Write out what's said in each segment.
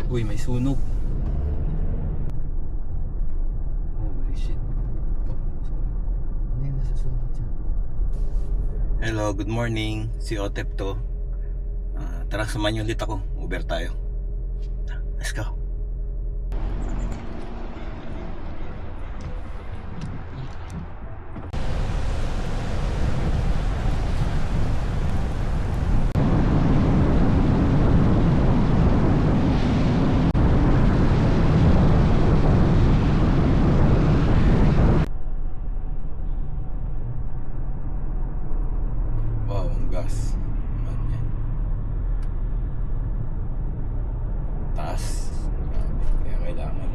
Uy, may sunog. Holy shit. Ano yung nasusunog dyan? Hello, good morning. Si Otep to. Tara, samahan niyo ulit ako. Uber tayo. Let's go. Wow, ang gas. Taas. Kaya kailangan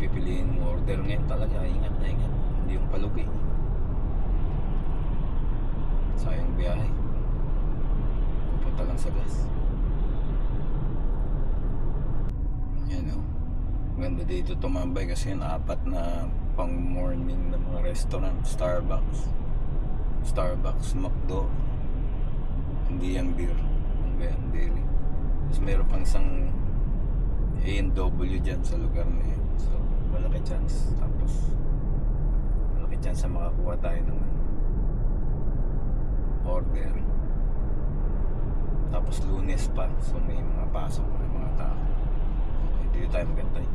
pipiliin mo order ngayon talaga. Ingat na ingat. Hindi yung palugi. Sayang biyahe. Pupunta lang sa gas. Yan o. Ganda dito tumambay kasi yung apat na pang morning na mga restaurant. Starbucks, McDo, hindi yung beer, ang ba yan, daily. Tapos meron pang isang A&W dyan sa lugar na yun. So malaki chance. Tapos malaki chance na makakuha tayo ng order. Tapos Lunes pa, so may mga pasok, may mga tao. Okay, dito tayo magantay.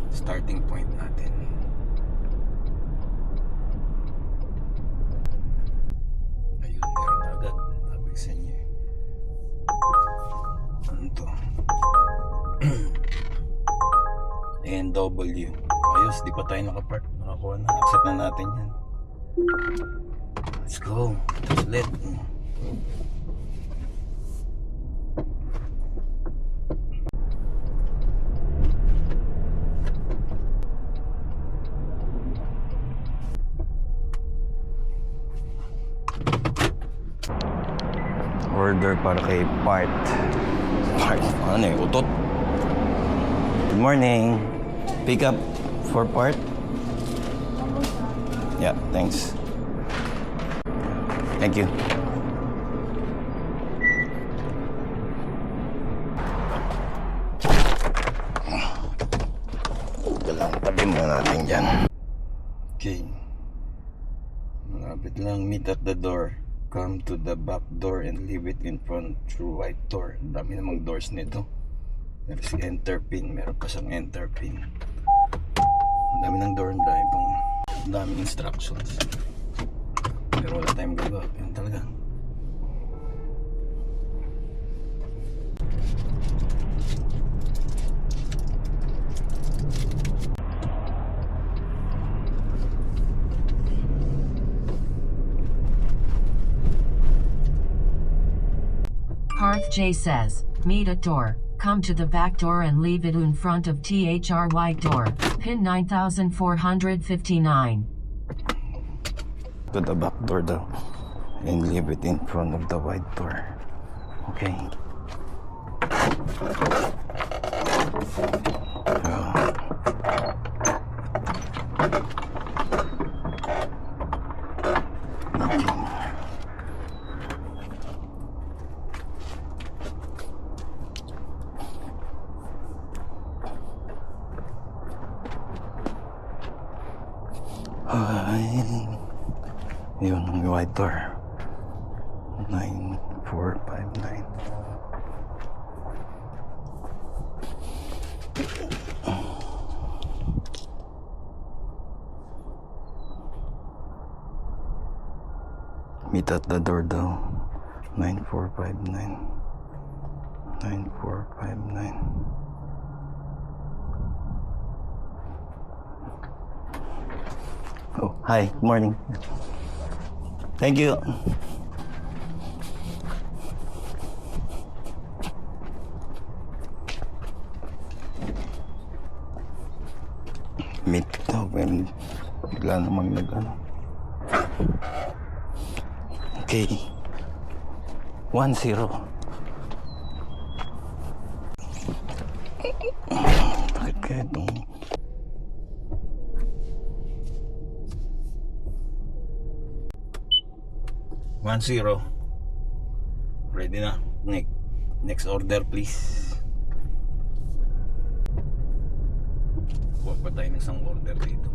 Starting point natin. Ayun, meron agad. Sabi sa inyo. Ano to? A&W. Ayos, di pa tayo nakapark. Nakakuha na. Accept na natin yan. Let's go. Let's let. Order para kay Part. Ano eh, utot. Good morning. Pick up for Part. Yeah, thanks. Thank you. Ito lang, tabi muna natin dyan. Okay. Malapit lang, meet at the door. Come to the back door and leave it in front through white door. Ang dami namang doors nito. Meron si enter pin. Meron pa siyang enter pin. Ang dami ng door. Ang daming instructions. Pero wala tayong gagawa. Yan talaga. Parth J says, meet at door, come to the back door and leave it in front of THR white door, pin 9459. To the back door daw. And leave it in front of the white door. Okay. Yun, ang white door. 9459. Meet at the door daw. 9459. 9459. Oh, hi. Good morning. Thank you. Meet daw when bigla namang nag-ano. Okay. 10. Bakit kaya itong 10. Ready na, Nick. Next order please. Kuha pa tayo ng isang order dito.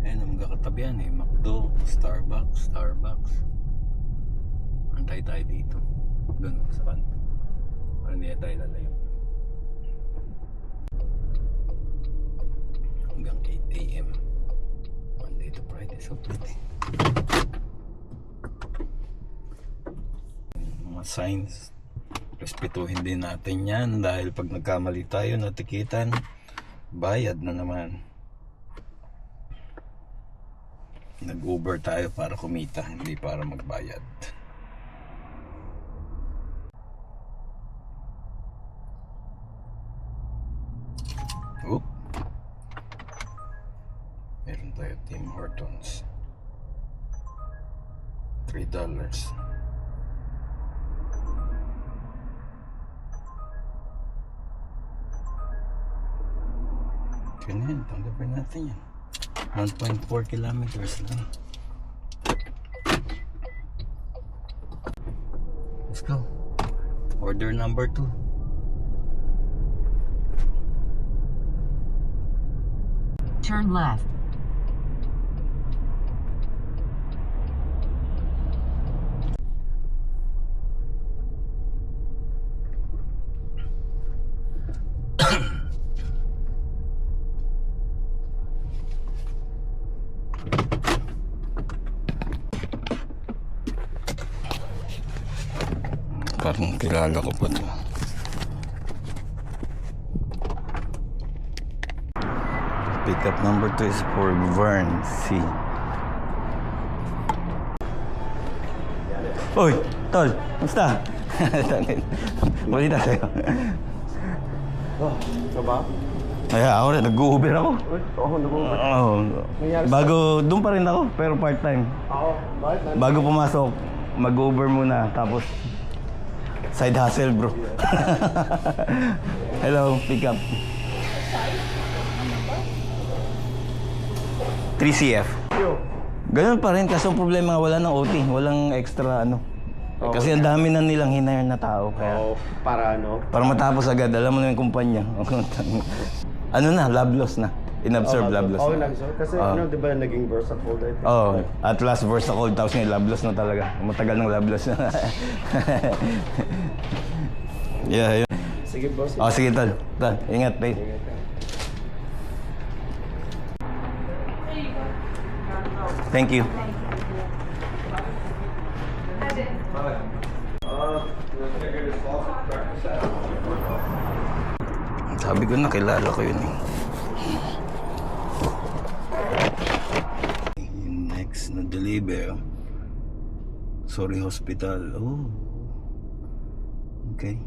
Ayan ang magkakatabi yan eh. McDo, Starbucks. Antay tayo dito. Doon sa kanto. Para hindi tayo lalayo. Hanggang 8 AM. Monday to Friday. So pwede. Mga signs. Respetuhin din natin yan. Dahil pag nagkamali tayo, natikitan, bayad na naman. Nag-Uber tayo para kumita, hindi para magbayad. Oop. Meron tayo Tim Hortons. $3. Ganyan, tanggapin natin yan. 1.4 kilometers lang. Let's go. Order number 2. Turn left. Parang kilala ko pa to. Pickup number 2 is for Vern C. Uy, tol, musta? Balita sa'yo. Oh, ito ba? Ay, ako rin, nag-Uber ako. Oo, nag-Uber. Oo. Bago, doon pa rin ako, pero part-time. Oo, bakit? Bago pumasok, mag-Uber muna, tapos side hustle, bro. Hello, pick up. 3CF. Ganun pa rin, kasi ang problema wala ng OT, walang extra ano. Oo. Kasi ang dami na nilang hinire na tao, kaya Oo, para ano? para matapos agad, alam mo na yung kumpanya. Ano na, love loss na. In-absorb love loss. Oo, na. nag-absorb. Kasi Oo. ano, di ba, naging versatile dito? Oh, at last verse ako, tapos ngayon love loss na talaga. Matagal ng love loss na. Yeah, yun. Sige, boss. Oh, sige, tol. Tol, ingat, babe. Thank you. Sabi ko na, kilala ko yun eh. Yung next na deliver. Sorry, hospital. Oh. Okay.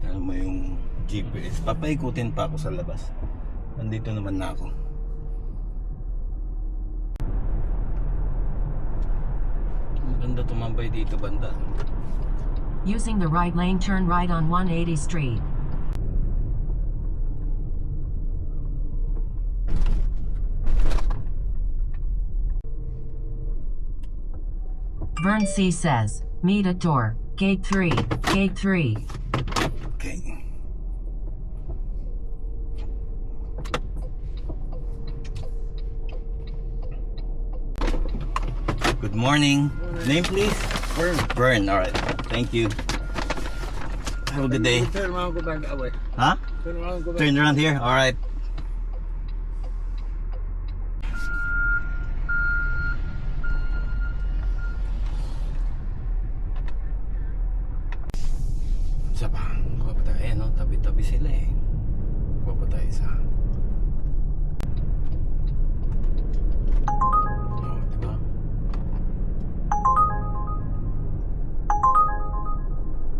Alam mo yung GPS. Papaikutin pa ako sa labas. Nandito naman na ako. Maganda tumambay dito banda. Using the right lane, turn right on 180 Street. Vern C says, meet at door, gate 3, gate 3. Okay. Good morning. Name please? Burn. Vern, alright. Thank you. Have a good day. Turn around, go back that way. Huh? Turn around, go back. Turn around here? Alright. Isa pa. Kuha pa tayo. Ayan, no? Tabi-tabi sila eh. Kuha pa tayo isa. Oh, diba?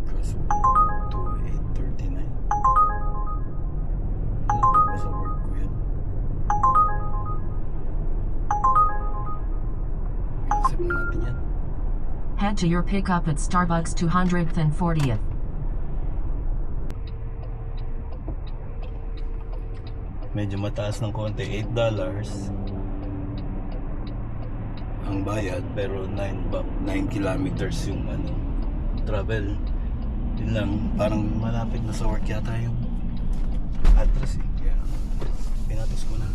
Cross 2839. Malapit ba sa work ko yan? Isip na natin yan. Head to your pickup at Starbucks 200th and 40th. Medyo mataas ng konti, $8 ang bayad, pero 9 kilometers yung travel. Yun lang, parang malapit na sa work yata yung address eh, kaya pinatos ko na.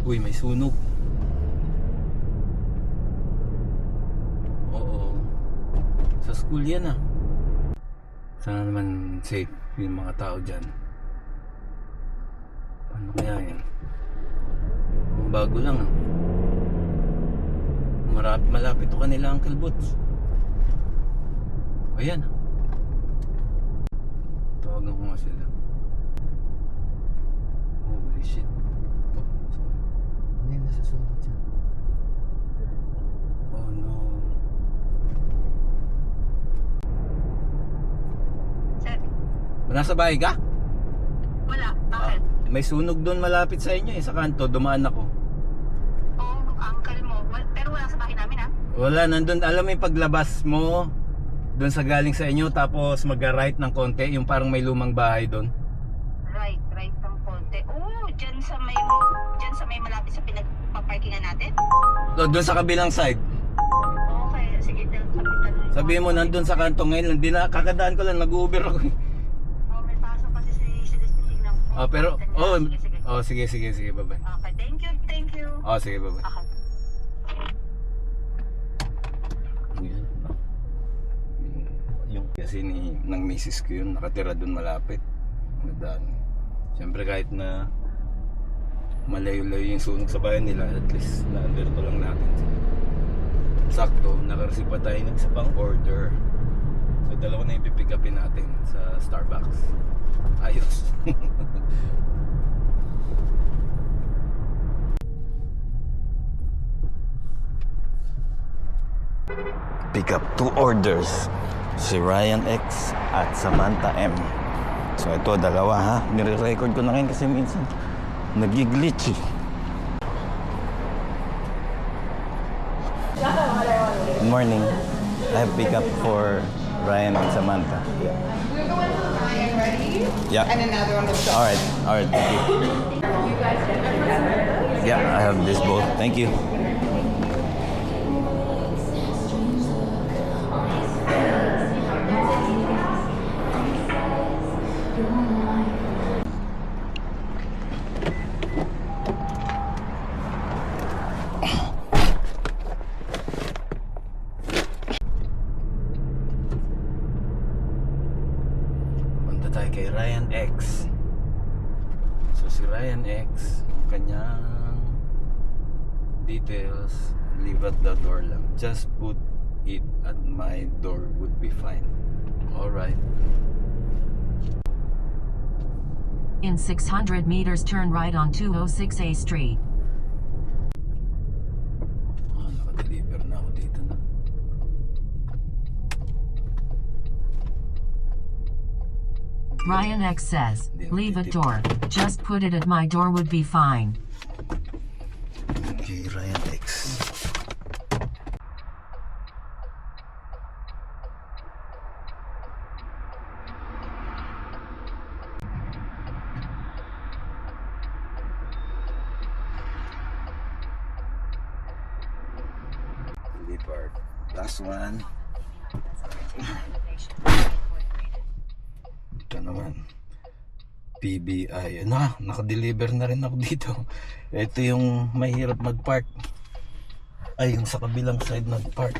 Uy, may sunog. Oo, sa school yan ah. Sana naman safe yung mga tao dyan. Ano kaya yan? Bago lang ah. Malapit to kanila Uncle Boots. Ayan. Tawagan ko nga sila. Holy shit. Ano yung nasusunod dyan? Oh no. Sir, Nasa bahay ka? wala. Bakit? May sunog doon malapit sa inyo eh, sa kanto, dumaan ako. Oo, uncle mo. Pero wala sa bahay namin, ha? Wala, nandun, alam mo yung paglabas mo doon sa galing sa inyo, tapos mag-right ng konti, yung parang may lumang bahay doon. Right ng konti. Oo, dyan sa may malapit sa pinagpaparkingan natin. Doon sa kabilang side. Okay, sige, tanong. Sabihin mo, nandun sa kanto ngayon, hindi na, kakadaan ko lang, nag-Uber ako eh. Oh, may pasok kasi si Celestine, tignan ko. Pero, Sige. sige, bye-bye. Okay, thank you. Sige, bye-bye. Okay. Yan. Yung kasi ng misis ko yun, nakatira doon malapit. Nadaan. Siyempre kahit na malayo-layo yung sunog sa bayan nila, at least na-alerto lang natin. Sakto, nakareceive pa tayo ng isa pang order. So dalawa na yung pipick upin natin sa Starbucks. Ayos. Pick up 2 orders. Si Ryan X at Samantha M. So ito, dalawa ha. Nire-record ko na ngayon kasi minsan nag-glitch eh. Good morning. I have pick up for Ryan and Samantha. We're going for Ryan, ready? Yeah. And another one with Alright, thank you. You guys get their present. Yeah, I have this both. Thank you. Punta tayo kay Ryan X. So si Ryan X, ang kanyang details, leave at the door lang. Just put it at my door would be fine. Alright. In 600 meters, turn right on 206A Street. Naka-deliver na ako dito na. Ryan X says, leave at door. Just put it at my door would be fine. Okay, Ryan X. Delivered. Last one. Ito naman. PBI. Naka-deliver na rin ako dito. Ito yung mahirap mag-park. Ay, yung sa kabilang side nag-park.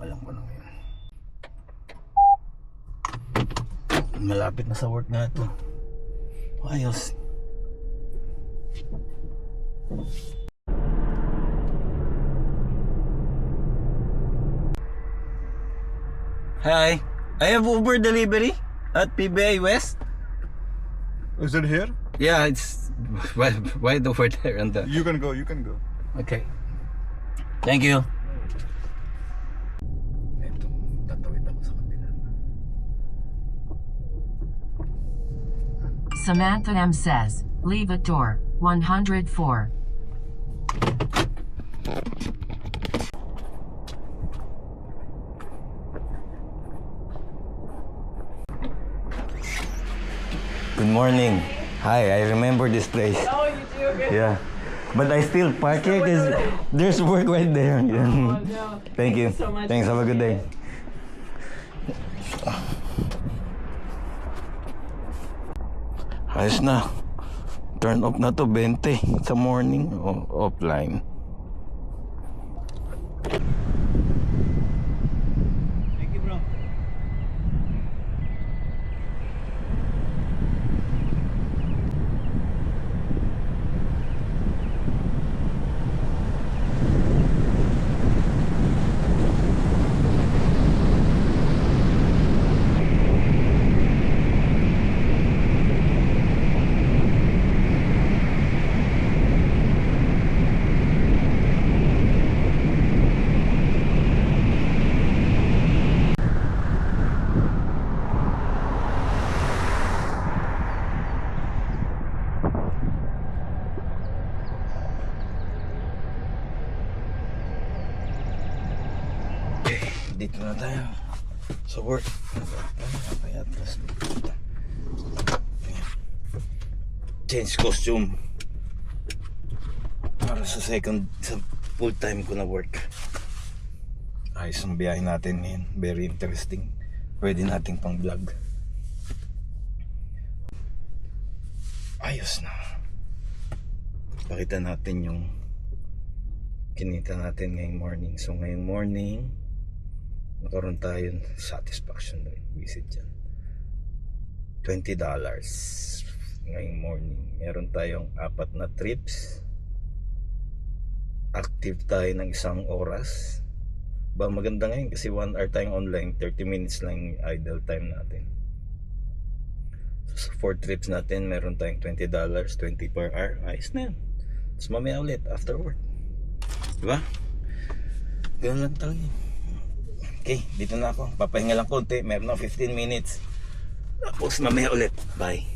Alam ko na yun. Malapit na sa work na ito. Ayos. Hi. I have Uber delivery at PBI West. Is it here? Yeah, it's right over there on the. You can go. Okay. Thank you. Ito, tatawid ako sa kabila. Samantha M says, leave at door 104. Good morning. Hi, I remember this place. Oh, you do? Okay. Yeah. But I still park here because there's work right there. No. Thank you. so much. Thanks. Have a good day. Ayos na. Turn off na to 20 sa morning o offline. Thank you, bro. Dito na tayo sa work. Kaya atras. Change costume para sa full time ko na work. Ayos ang biyahe natin ngayon. Very interesting. Pwede nating pang vlog. Ayos na. Pakita natin yung kinita natin ngayong morning. So ngayong morning nakaroon tayo ng satisfaction rin. Visit dyan. $20 ngayong morning. Meron tayong 4 na trips. Active tayo ng 1 oras. Ba maganda ngayon kasi 1 hour tayong online. 30 minutes lang yung idle time natin. So sa 4 trips natin meron tayong $20, 20 per hour. Ayos na yan. Tapos mamaya ulit after work. Diba? Ganun lang talaga yun. Okay, dito na ako. Papahinga lang konti. Meron na 15 minutes. Tapos mamaya ulit. Bye.